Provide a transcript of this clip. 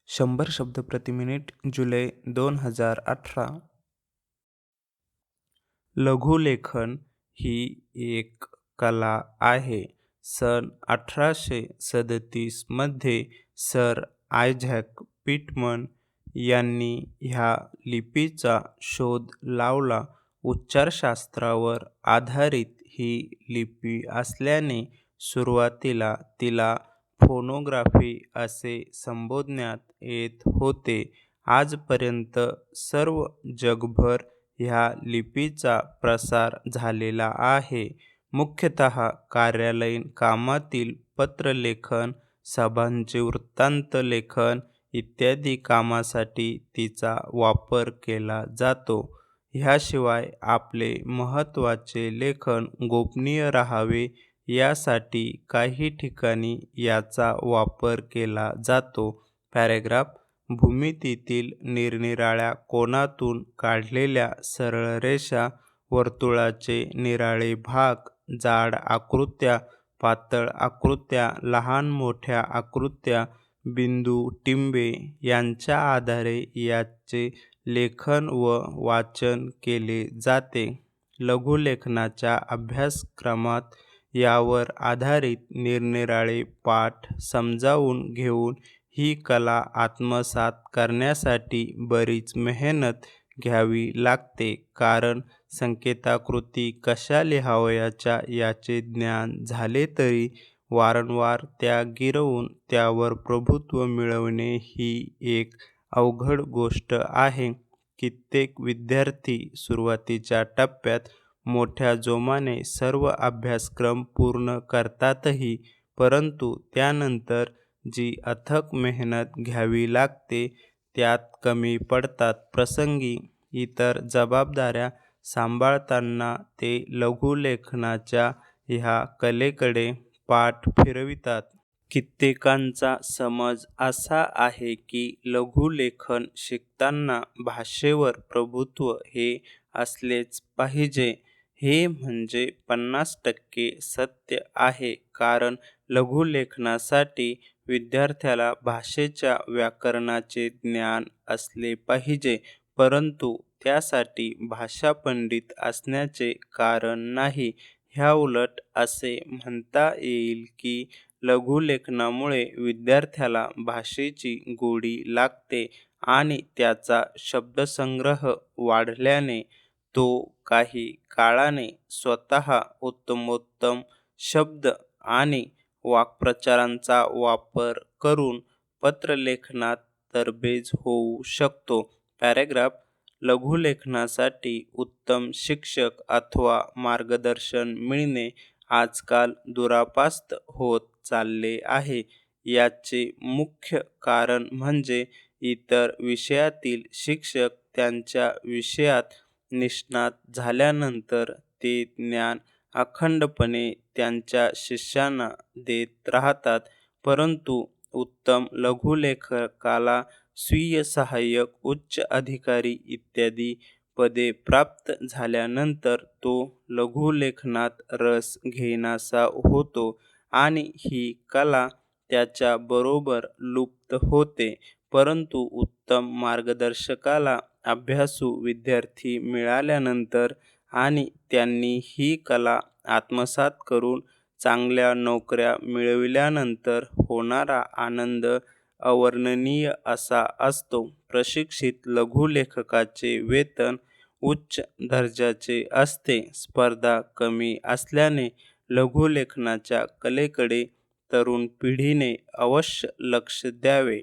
100 शब्द प्रति मिनिट जुलै 2018. लघुलेखन ही एक कला आहे. सन 1837 मध्ये सर आयझॅक पिटमन यांनी ह्या लिपीचा शोध लावला. उच्चारशास्त्रावर आधारित ही लिपी असल्याने सुरुवातीला तिला फोनोग्राफी असे संबोधण्यात येत होते. आजपर्यंत सर्व जगभर ह्या लिपीचा प्रसार झालेला आहे. मुख्यतः कार्यालयीन कामातील पत्रलेखन, सभांचे वृत्तांत लेखन इत्यादी कामासाठी तिचा वापर केला जातो. ह्याशिवाय आपले महत्त्वाचे लेखन गोपनीय राहावे यासाठी काही ठिकाणी याचा वापर केला जातो. पॅरेग्राफ: भूमितीतील निरनिराळ्या कोनातून काढलेल्या सरळ रेषा, वर्तुळाचे निराळे भाग, जाड आकृत्या, पातळ आकृत्या, लहान मोठ्या आकृत्या, बिंदू, टिंबे यांच्या आधारे याचे लेखन व वाचन केले जाते. लघुलेखनाच्या अभ्यासक्रमात यावर आधारित निरनिराळे पाठ समजावून घेऊन ही कला आत्मसात करण्यासाठी बरीच मेहनत घ्यावी लागते. कारण संकेताकृती कशा लिहावयाच्या याचे ज्ञान झाले तरी वारंवार त्या गिरवून त्यावर प्रभुत्व मिळवणे ही एक अवघड गोष्ट आहे. कित्येक विद्यार्थी सुरुवातीच्या टप्प्यात मोठ्या जोमाने सर्व अभ्यासक्रम पूर्ण करतातही, परंतु त्यानंतर जी अथक मेहनत घ्यावी लागते त्यात कमी पडतात. प्रसंगी इतर जबाबदाऱ्या सांभाळताना ते लघुलेखनाच्या ह्या कलेकडे पाठ फिरवितात. कित्येकांचा समज असा आहे की लघुलेखन शिकताना भाषेवर प्रभुत्व हे असलेच पाहिजे. हे म्हणजे 50% सत्य आहे. कारण लघुलेखनासाठी विद्यार्थ्याला भाषेच्या व्याकरणाचे ज्ञान असले पाहिजे, परंतु त्यासाठी भाषापंडित असण्याचे कारण नाही. ह्याउलट असे म्हणता येईल की लघुलेखनामुळे विद्यार्थ्याला भाषेची गोडी लागते आणि त्याचा शब्दसंग्रह वाढल्याने तो काही काळाने स्वतः उत्तमोत्तम शब्द आणि वाक्प्रचारांचा वापर करून पत्रलेखनात तरबेज होऊ शकतो. पॅरेग्राफ: लघुलेखनासाठी उत्तम शिक्षक अथवा मार्गदर्शन मिळणे आजकाल दुरापास्त होत चालले आहे. याचे मुख्य कारण म्हणजे इतर विषयातील शिक्षक त्यांच्या विषयात निष्णात झाल्यानंतर ते ज्ञान अखंडपणे त्यांच्या शिष्यांना देत राहतात, परंतु उत्तम लघुलेखकाला स्वीय सहाय्यक, उच्च अधिकारी इत्यादी पदे प्राप्त झाल्यानंतर तो लघुलेखनात रस घेईनासा होतो आणि ही कला त्याच्या बरोबर लुप्त होते. परंतु उत्तम मार्गदर्शकाला अभ्यासू विद्यार्थी मिळाल्यानंतर आणि त्यांनी ही कला आत्मसात करून चांगल्या नोकऱ्या मिळविल्यानंतर होणारा आनंद अवर्णनीय असा असतो. प्रशिक्षित लघुलेखकाचे वेतन उच्च दर्जाचे असते. स्पर्धा कमी असल्याने लघुलेखनाच्या कलेकडे तरुण पिढीने अवश्य लक्ष द्यावे.